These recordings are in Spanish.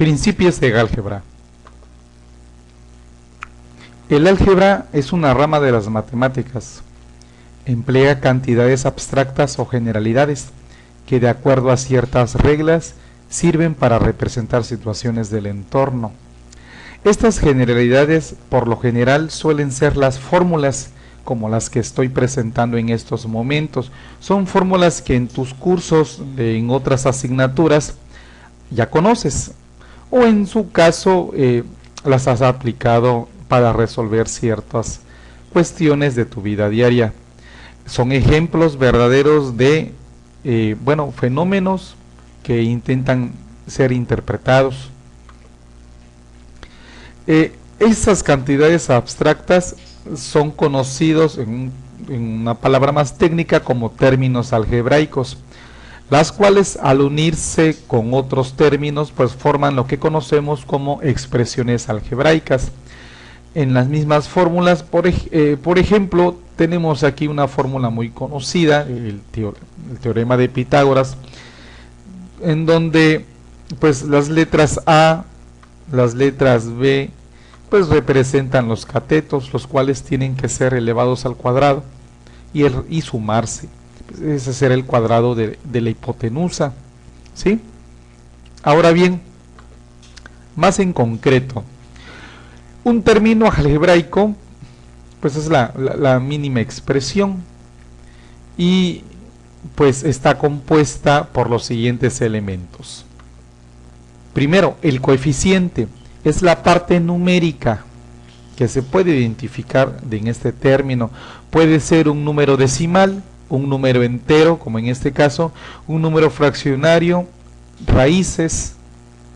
Principios de álgebra. El álgebra es una rama de las matemáticas. Emplea cantidades abstractas o generalidades que, de acuerdo a ciertas reglas, sirven para representar situaciones del entorno. Estas generalidades, por lo general, suelen ser las fórmulas como las que estoy presentando en estos momentos. Son fórmulas que en tus cursos, en otras asignaturas, ya conoces, o en su caso las has aplicado para resolver ciertas cuestiones de tu vida diaria. Son ejemplos verdaderos de fenómenos que intentan ser interpretados. Esas cantidades abstractas son conocidos en una palabra más técnica como términos algebraicos, las cuales al unirse con otros términos pues forman lo que conocemos como expresiones algebraicas. En las mismas fórmulas, por ejemplo, tenemos aquí una fórmula muy conocida, el teorema de Pitágoras, en donde pues las letras A, las letras B, pues representan los catetos, los cuales tienen que ser elevados al cuadrado y sumarse. Ese será el cuadrado de la hipotenusa, ¿sí? Ahora bien, más en concreto, un término algebraico pues es la mínima expresión y pues está compuesta por los siguientes elementos. Primero, el coeficiente es la parte numérica que se puede identificar en este término. Puede ser un número decimal, un número entero, como en este caso, un número fraccionario, raíces,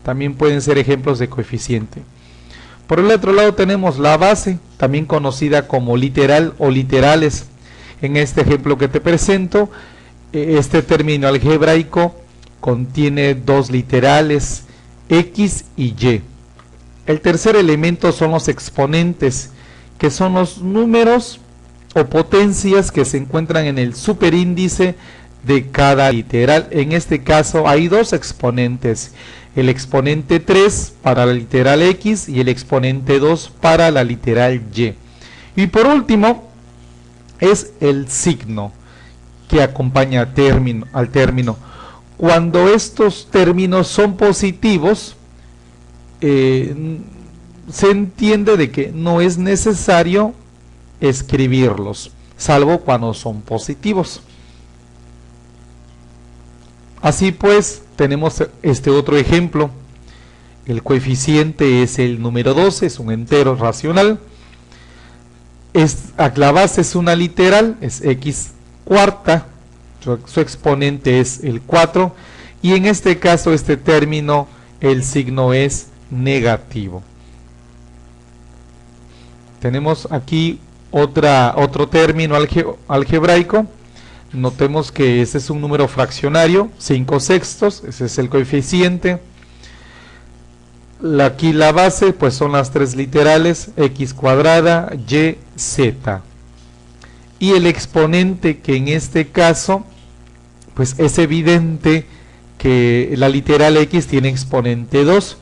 también pueden ser ejemplos de coeficiente. Por el otro lado tenemos la base, también conocida como literal o literales. En este ejemplo que te presento, este término algebraico contiene dos literales, X y Y. El tercer elemento son los exponentes, que son los números o potencias que se encuentran en el superíndice de cada literal. En este caso hay dos exponentes, el exponente 3 para la literal X y el exponente 2 para la literal Y. Y por último es el signo que acompaña al término. Cuando estos términos son positivos, se entiende de que no es necesario escribirlos, salvo cuando son positivos. Así pues, tenemos este otro ejemplo. El coeficiente es el número 12, es un entero racional. La base es una literal, es x cuarta, su exponente es el 4, y en este caso, este término, el signo es negativo. Tenemos aquí otro término algebraico. Notemos que ese es un número fraccionario, 5/6, ese es el coeficiente. Aquí la base pues son las tres literales, x cuadrada, y, z. Y el exponente, que en este caso pues es evidente que la literal x tiene exponente 2.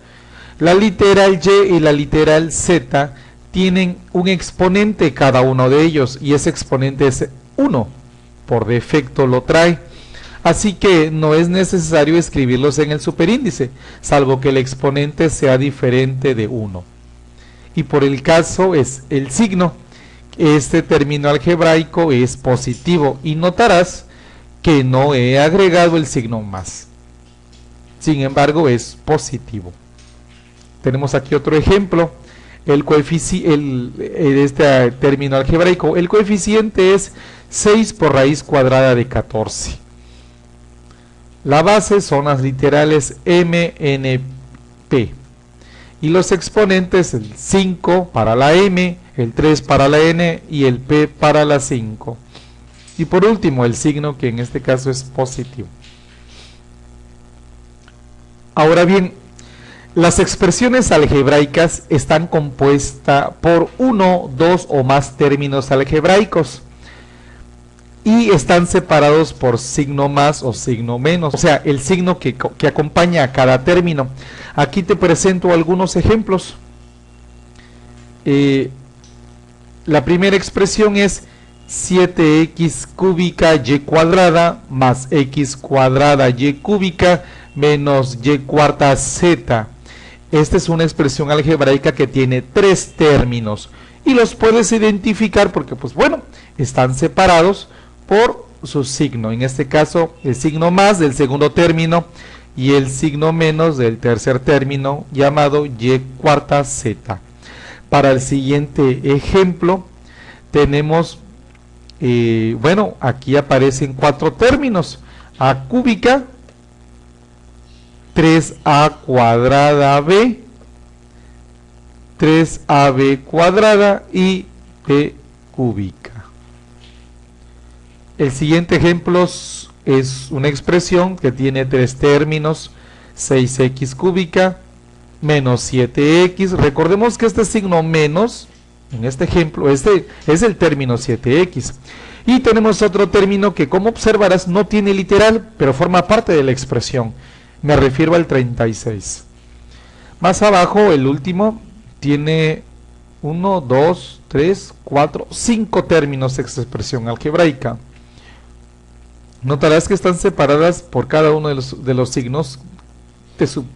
La literal y la literal z tienen un exponente cada uno de ellos, y ese exponente es 1. Por defecto lo trae, así que no es necesario escribirlos en el superíndice, salvo que el exponente sea diferente de 1. Y por el caso es el signo. Este término algebraico es positivo, y notarás que no he agregado el signo más. Sin embargo, es positivo. Tenemos aquí otro ejemplo. Este término algebraico, el coeficiente es 6 por raíz cuadrada de 14. La base son las literales m, n, p. Y los exponentes, el 5 para la m, el 3 para la n y el p para la 5. Y por último, el signo, que en este caso es positivo. Ahora bien, las expresiones algebraicas están compuestas por uno, dos o más términos algebraicos. y están separados por signo más o signo menos, o sea, el signo que acompaña a cada término. Aquí te presento algunos ejemplos. La primera expresión es 7x cúbica y cuadrada más x cuadrada y cúbica menos y cuarta z. Esta es una expresión algebraica que tiene 3 términos y los puedes identificar porque, pues bueno, están separados por su signo. En este caso, el signo más del segundo término y el signo menos del tercer término, llamado y cuarta z. Para el siguiente ejemplo, tenemos, bueno, aquí aparecen 4 términos: a cúbica, 3a cuadrada b, 3ab cuadrada y b cúbica. El siguiente ejemplo es una expresión que tiene 3 términos: 6x cúbica menos 7x. Recordemos que este signo menos, en este ejemplo, este es el término 7x. Y tenemos otro término que, como observarás, no tiene literal, pero forma parte de la expresión. Me refiero al 36. Más abajo, el último, tiene 1, 2, 3, 4, 5 términos de esta expresión algebraica. Notarás que están separadas por cada uno de los signos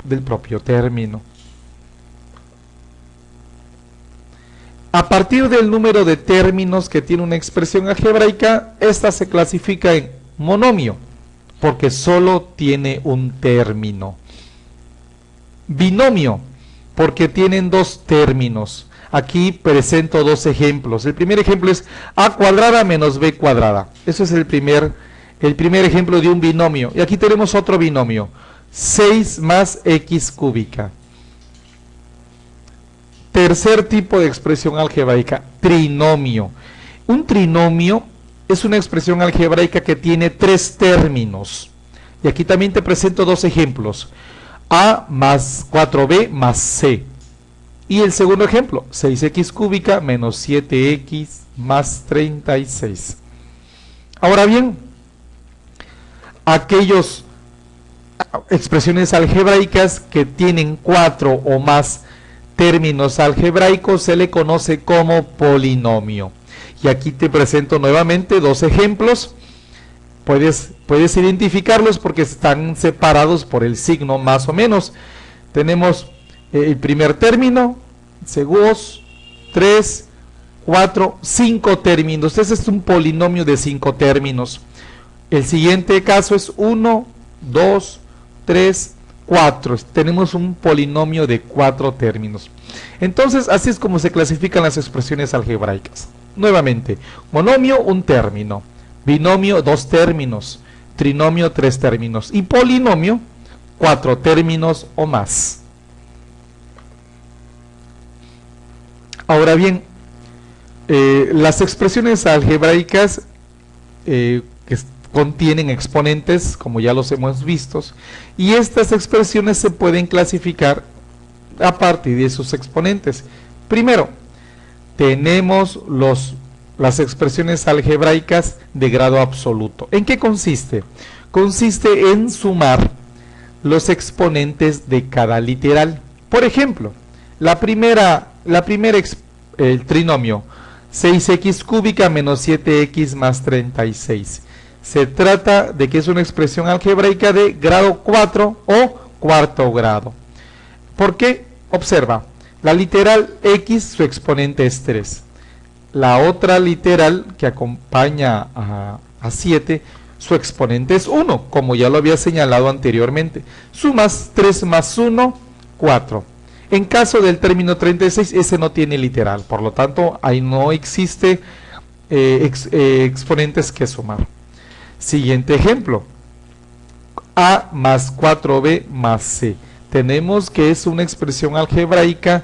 del propio término. A partir del número de términos que tiene una expresión algebraica, esta se clasifica en monomio, porque solo tiene un término. Binomio, porque tienen 2 términos. Aquí presento 2 ejemplos. El primer ejemplo es a cuadrada menos b cuadrada. Eso es el primer ejemplo de un binomio. Y aquí tenemos otro binomio: 6 más x cúbica. Tercer tipo de expresión algebraica: trinomio. Un trinomio es una expresión algebraica que tiene 3 términos. Y aquí también te presento 2 ejemplos: a más 4b más c. Y el segundo ejemplo: 6x cúbica menos 7x más 36. Ahora bien, aquellas expresiones algebraicas que tienen 4 o más términos algebraicos se le conoce como polinomio. Y aquí te presento nuevamente 2 ejemplos. Puedes identificarlos porque están separados por el signo más o menos. Tenemos el primer término, 2, 3, 4, 5 términos. Este es un polinomio de 5 términos. El siguiente caso es 1, 2, 3, 4. Tenemos un polinomio de 4 términos. Entonces, así es como se clasifican las expresiones algebraicas. Nuevamente, monomio, un término; binomio, 2 términos; trinomio, 3 términos; y polinomio, 4 términos o más. Ahora bien, las expresiones algebraicas que contienen exponentes, como ya los hemos visto, y estas expresiones se pueden clasificar a partir de sus exponentes. Primero, tenemos las expresiones algebraicas de grado absoluto. ¿En qué consiste? Consiste en sumar los exponentes de cada literal. Por ejemplo, el trinomio 6x cúbica menos 7x más 36. Se trata de que es una expresión algebraica de grado 4 o cuarto grado. ¿Por qué? Observa, la literal x, su exponente es 3. La otra literal que acompaña a 7, su exponente es 1, como ya lo había señalado anteriormente. Sumas 3 más 1, 4. En caso del término 36, ese no tiene literal, por lo tanto, ahí no existe exponentes que sumar. Siguiente ejemplo: a más 4b más c. Tenemos que es una expresión algebraica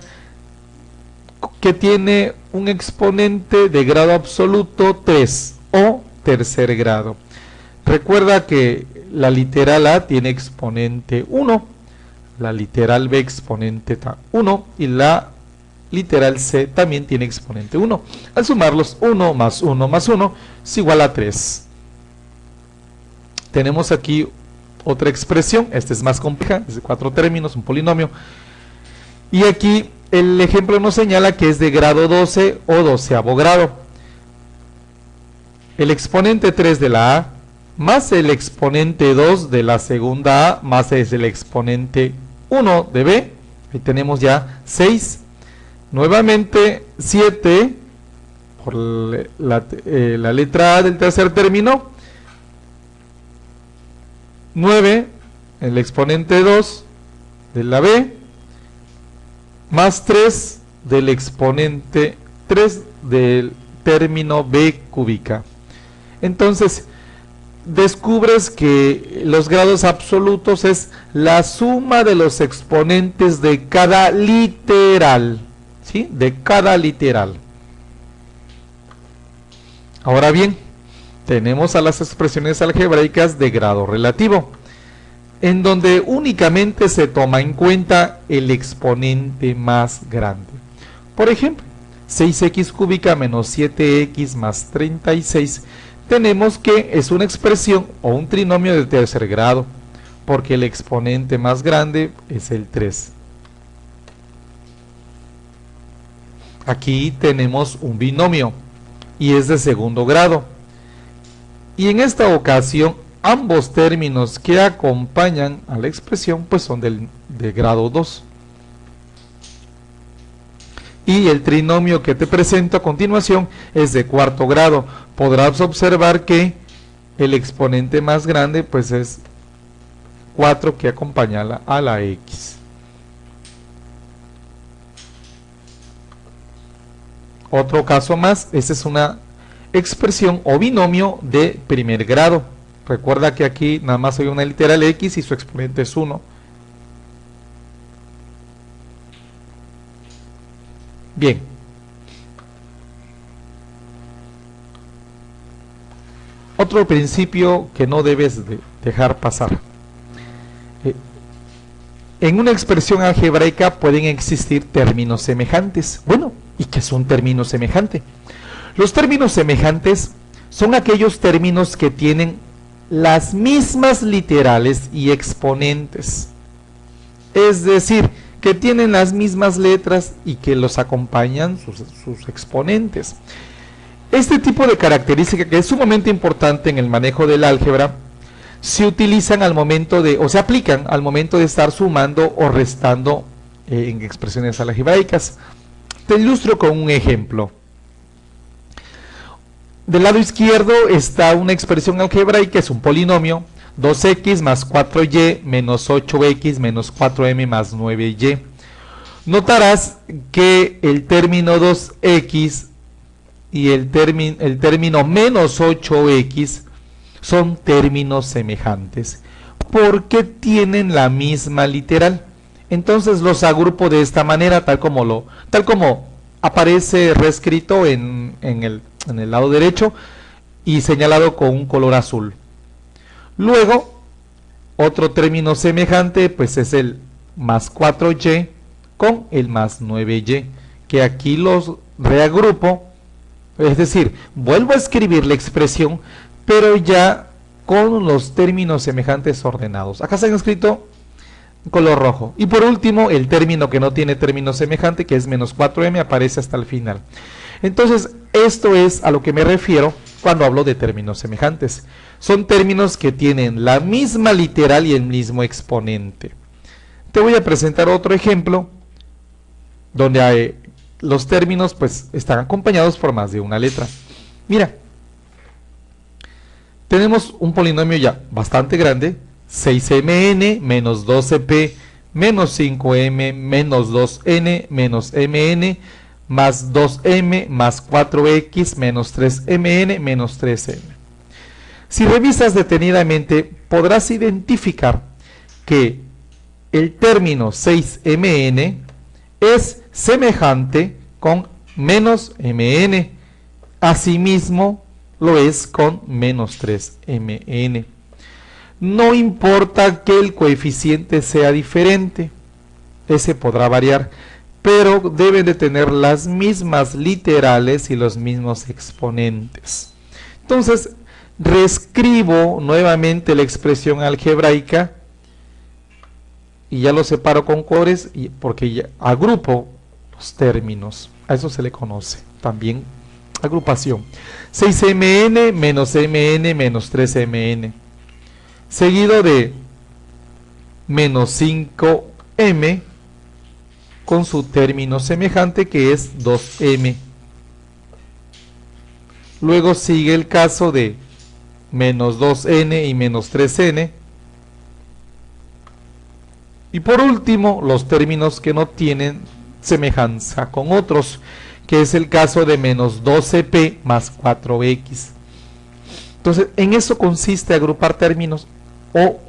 que tiene un exponente de grado absoluto 3 o tercer grado. Recuerda que la literal a tiene exponente 1, la literal b exponente 1 y la literal c también tiene exponente 1. Al sumarlos, 1 más 1 más 1 es igual a 3. tenemos aquí otra expresión, esta es más compleja, es de 4 términos, un polinomio, y aquí el ejemplo nos señala que es de grado 12 o 12º grado. El exponente 3 de la A más el exponente 2 de la segunda A más el exponente 1 de B, ahí tenemos ya 6, nuevamente 7 por la letra A del tercer término, 9 el exponente 2 de la B, más 3 del exponente 3 del término B cúbica. Entonces, descubres que los grados absolutos es la suma de los exponentes de cada literal, ¿sí? De cada literal. Ahora bien, tenemos a las expresiones algebraicas de grado relativo, en donde únicamente se toma en cuenta el exponente más grande. Por ejemplo, 6x cúbica menos 7x más 36, tenemos que es una expresión o un trinomio de tercer grado, porque el exponente más grande es el 3. Aquí tenemos un binomio y es de segundo grado. Y en esta ocasión ambos términos que acompañan a la expresión pues son de grado 2. Y el trinomio que te presento a continuación es de cuarto grado. Podrás observar que el exponente más grande pues es 4 que acompaña a la x. Otro caso más, esta es una expresión o binomio de primer grado. Recuerda que aquí nada más hay una literal x y su exponente es 1. Bien. Otro principio que no debes de dejar pasar. En una expresión algebraica pueden existir términos semejantes. Bueno, ¿y qué es un término semejante? Los términos semejantes son aquellos términos que tienen las mismas literales y exponentes. Es decir, que tienen las mismas letras y que los acompañan sus exponentes. Este tipo de característica, que es sumamente importante en el manejo del álgebra, se utilizan al momento de, o se aplican al momento de estar sumando o restando en expresiones algebraicas. Te ilustro con un ejemplo. Del lado izquierdo está una expresión algebraica, es un polinomio, 2x más 4y menos 8x menos 4m más 9y. Notarás que el término 2x y el término menos 8x son términos semejantes porque tienen la misma literal. Entonces los agrupo de esta manera, tal como aparece reescrito en el lado derecho y señalado con un color azul. Luego, otro término semejante pues es el más 4y con el más 9y, que aquí los reagrupo, es decir, vuelvo a escribir la expresión, pero ya con los términos semejantes ordenados. Acá se han escrito en color rojo. Y por último, el término que no tiene término semejante, que es menos 4m, aparece hasta el final. Entonces, esto es a lo que me refiero cuando hablo de términos semejantes. Son términos que tienen la misma literal y el mismo exponente. Te voy a presentar otro ejemplo donde los términos pues están acompañados por más de una letra. Mira, tenemos un polinomio ya bastante grande, 6mn menos 12p menos 5m menos 2n menos mn más 2m más 4x menos 3mn menos 3m. Si revisas detenidamente, podrás identificar que el término 6mn es semejante con menos mn, asimismo lo es con menos 3mn. No importa que el coeficiente sea diferente, ese podrá variar, pero deben de tener las mismas literales y los mismos exponentes. Entonces, reescribo nuevamente la expresión algebraica y ya lo separo con colores porque ya agrupo los términos. A eso se le conoce también agrupación. 6mn menos mn menos 3mn, seguido de menos 5m con su término semejante, que es 2m. Luego sigue el caso de menos 2n y menos 3n. Y por último, los términos que no tienen semejanza con otros, que es el caso de menos 12p más 4x. Entonces, en eso consiste agrupar términos o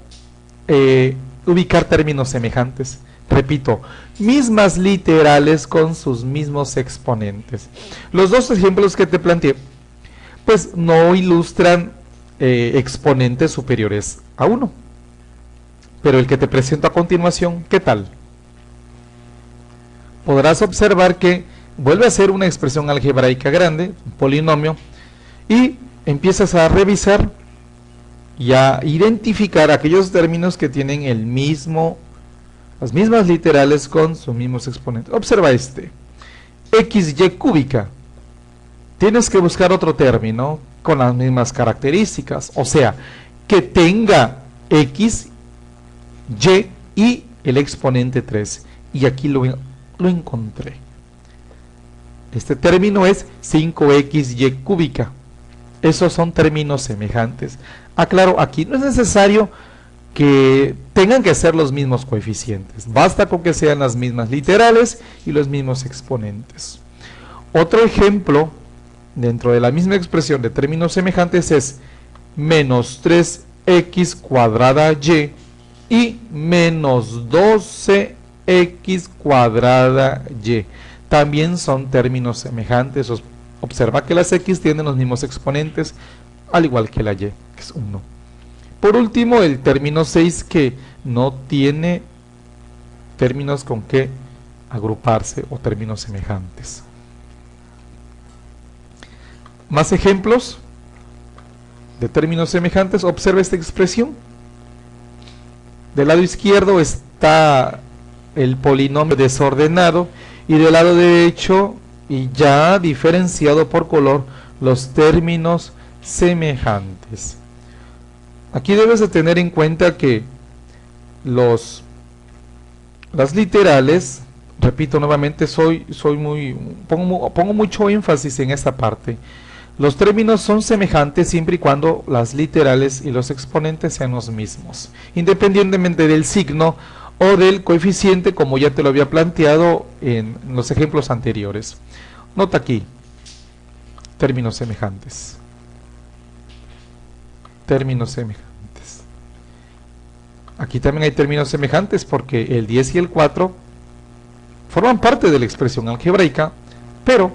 ubicar términos semejantes. Repito, mismas literales con sus mismos exponentes. Los dos ejemplos que te planteé, pues no ilustran exponentes superiores a 1. Pero el que te presento a continuación, ¿qué tal? Podrás observar que vuelve a ser una expresión algebraica grande, un polinomio, y empiezas a revisar y a identificar aquellos términos que tienen las mismas literales con sus mismos exponentes. Observa este, xy cúbica. Tienes que buscar otro término con las mismas características, o sea, que tenga x, y y el exponente 3. Y aquí lo encontré. Este término es 5xy cúbica. Esos son términos semejantes. Aclaro, aquí no es necesario que tengan que ser los mismos coeficientes. Basta con que sean las mismas literales y los mismos exponentes. Otro ejemplo dentro de la misma expresión de términos semejantes es menos 3x cuadrada y menos 12x cuadrada y. También son términos semejantes. Observa que las x tienen los mismos exponentes, al igual que la y, que es 1. Por último, el término 6, que no tiene términos con que agruparse o términos semejantes. Más ejemplos de términos semejantes. Observa esta expresión. Del lado izquierdo está el polinomio desordenado y del lado derecho, y ya diferenciado por color, los términos semejantes. Aquí debes de tener en cuenta que las literales, repito nuevamente, pongo mucho énfasis en esta parte. Los términos son semejantes siempre y cuando las literales y los exponentes sean los mismos, independientemente del signo o del coeficiente, como ya te lo había planteado en los ejemplos anteriores. Nota aquí, términos semejantes. Términos semejantes. Aquí también hay términos semejantes porque el 10 y el 4 forman parte de la expresión algebraica, pero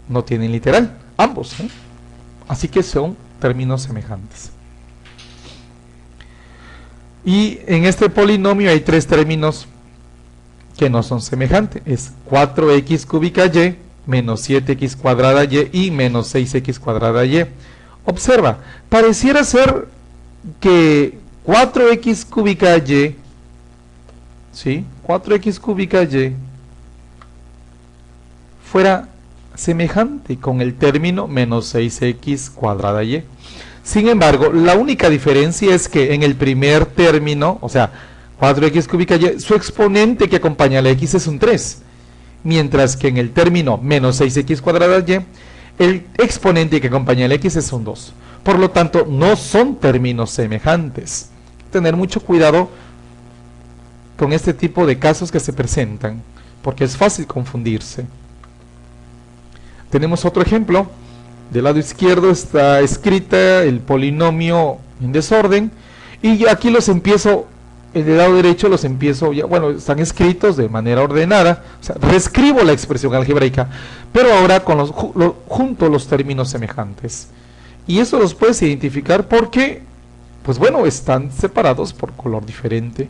no tienen literal, ambos, ¿eh? Así que son términos semejantes. Y en este polinomio hay tres términos que no son semejantes. Es 4x cúbica y, menos 7x cuadrada y menos 6x cuadrada y. Observa, pareciera ser que 4x cúbica y, ¿sí? 4x cúbica y fuera semejante con el término menos 6x cuadrada y. Sin embargo, la única diferencia es que en el primer término, o sea, 4x cúbica y, su exponente que acompaña a la x es un 3, mientras que en el término menos 6x cuadrada y, el exponente que acompaña a la x es un 2. Por lo tanto, no son términos semejantes. Tener mucho cuidado con este tipo de casos que se presentan, porque es fácil confundirse. Tenemos otro ejemplo. Del lado izquierdo está escrita el polinomio en desorden, y aquí los empiezo, del lado derecho los empiezo, bueno, están escritos de manera ordenada, o sea, reescribo la expresión algebraica, pero ahora con junto los términos semejantes. Y eso los puedes identificar porque, pues bueno, están separados por color diferente.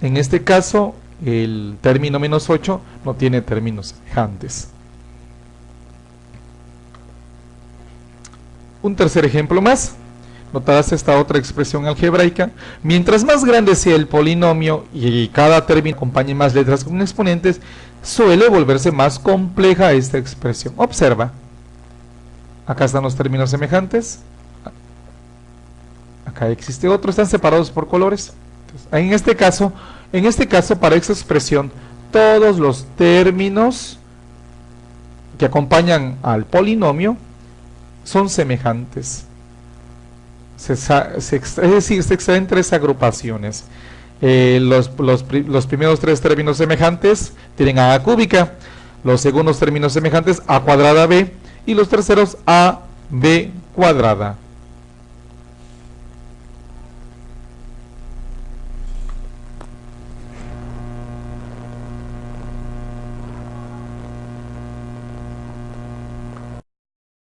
En este caso, el término menos 8 no tiene términos semejantes. Un tercer ejemplo más. Notarás esta otra expresión algebraica. Mientras más grande sea el polinomio y cada término acompañe más letras con exponentes, suele volverse más compleja esta expresión. Observa. Acá están los términos semejantes. Acá existe otro. Están separados por colores. Entonces, en este caso, para esta expresión, todos los términos que acompañan al polinomio son semejantes. Es decir, se extraen tres agrupaciones. Los primeros tres términos semejantes tienen a cúbica, los segundos términos semejantes a cuadrada b y los terceros a b cuadrada.